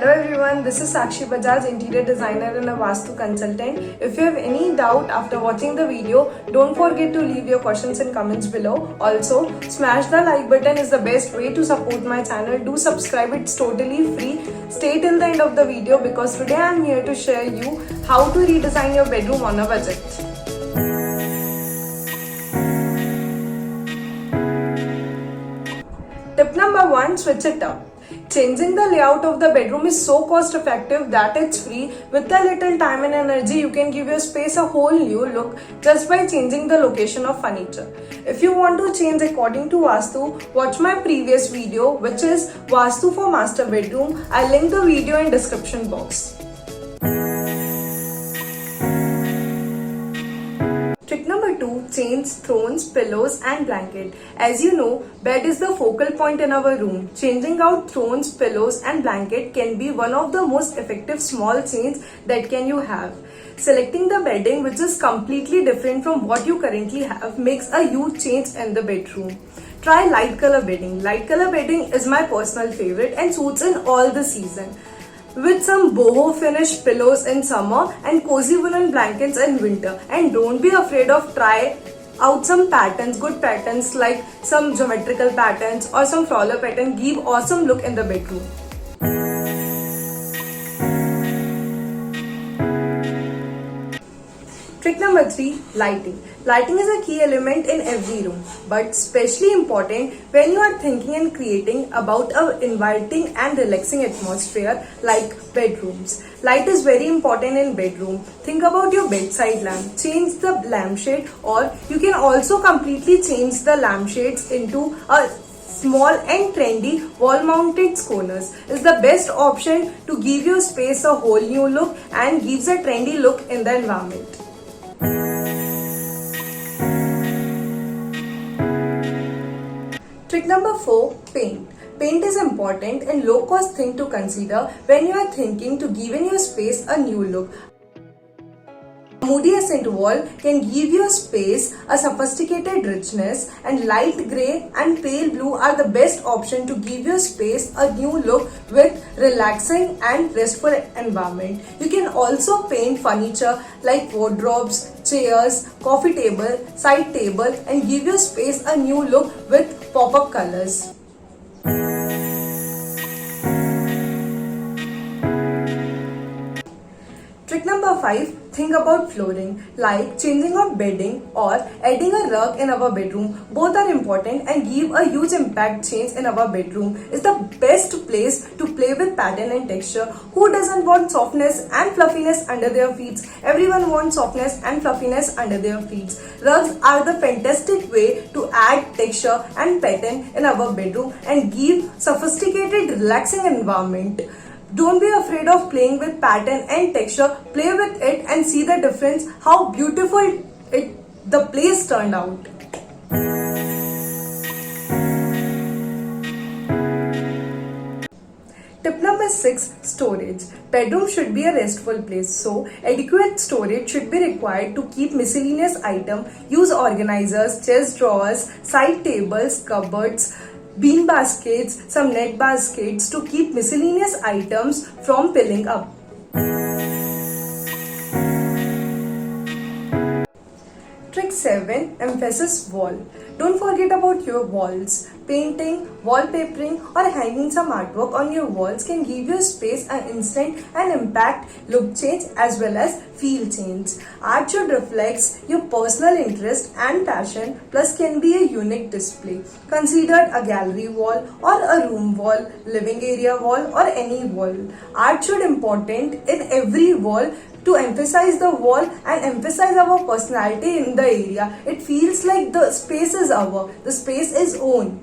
Hello everyone, this is Sakshi Bajaj, interior designer and a Vastu consultant. If you have any doubt after watching the video, don't forget to leave your questions in comments below. Also, smash the like button is the best way to support my channel. Do subscribe, it's totally free. Stay till the end of the video because today I am here to share you how to redesign your bedroom on a budget. Tip number 1, switch it up. Changing the layout of the bedroom is so cost effective that it's free. With a little time and energy, you can give your space a whole new look just by changing the location of furniture. If you want to change according to Vastu, watch my previous video which is Vastu for Master Bedroom. I'll link the video in description box. Trick number 2, change thrones, pillows and blanket. As you know, bed is the focal point in our room. Changing out thrones, pillows and blanket can be one of the most effective small changes that you have. Selecting the bedding which is completely different from what you currently have makes a huge change in the bedroom. Try light color bedding. Light color bedding is my personal favorite and suits in all the season. With some boho finish pillows in summer and cozy woolen blankets in winter. And don't be afraid of try out some patterns, good patterns like some geometrical patterns or some floral pattern. Give awesome look in the bedroom. Trick number 3, lighting. Lighting is a key element in every room, but especially important when you are thinking and creating about an inviting and relaxing atmosphere like bedrooms. Light is very important in bedroom. Think about your bedside lamp. Change the lampshade, or you can also completely change the lampshades into a small and trendy wall-mounted corners. Is the best option to give your space a whole new look and gives a trendy look in the environment. Trick number 4, paint. Paint is important and low-cost thing to consider when you are thinking to give in your space a new look. A moody accent wall can give your space a sophisticated richness, and light grey and pale blue are the best option to give your space a new look with relaxing and restful environment. You can also paint furniture like wardrobes, chairs, coffee table, side table and give your space a new look with pop-up colors. Trick number 5, think about flooring, like changing out bedding or adding a rug in our bedroom. Both are important and give a huge impact change in our bedroom. Is the best place to play with pattern and texture. Who doesn't want softness and fluffiness under their feet? Everyone wants softness and fluffiness under their feet. Rugs are the fantastic way to add texture and pattern in our bedroom and give sophisticated relaxing environment. Don't be afraid of playing with pattern and texture. Play with it and see the difference, how beautiful the place turned out. Tip number 6, storage. Bedroom should be a restful place, so adequate storage should be required to keep miscellaneous items. Use organizers, chest drawers, side tables, cupboards, bean baskets, some net baskets to keep miscellaneous items from piling up. Trick 7, emphasis wall. Don't forget about your walls. Painting, wallpapering or hanging some artwork on your walls can give your space an instant and impact look change as well as feel change. Art should reflect your personal interest and passion, plus can be a unique display. Consider a gallery wall or a room wall, living area wall or any wall. Art should be important in every wall to emphasize the wall and emphasize our personality in the area. It feels like the space is the space is own.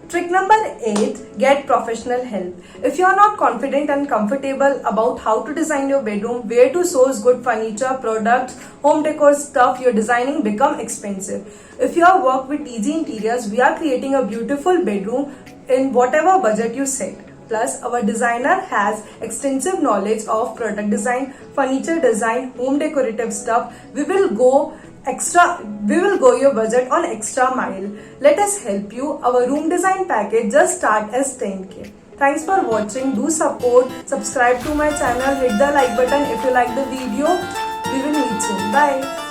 Trick number 8, get professional help. If you are not confident and comfortable about how to design your bedroom, where to source good furniture, products, home decor stuff you're designing become expensive. If you are work with Easy Interiors, we are creating a beautiful bedroom in whatever budget you set. Plus, our designer has extensive knowledge of product design, furniture design, home decorative stuff. We will go we will go your budget on extra mile. Let us help you. Our room design package just start as 10k. Thanks for watching. Do support, subscribe to my channel, hit the like button if you like the video. We will meet soon. Bye.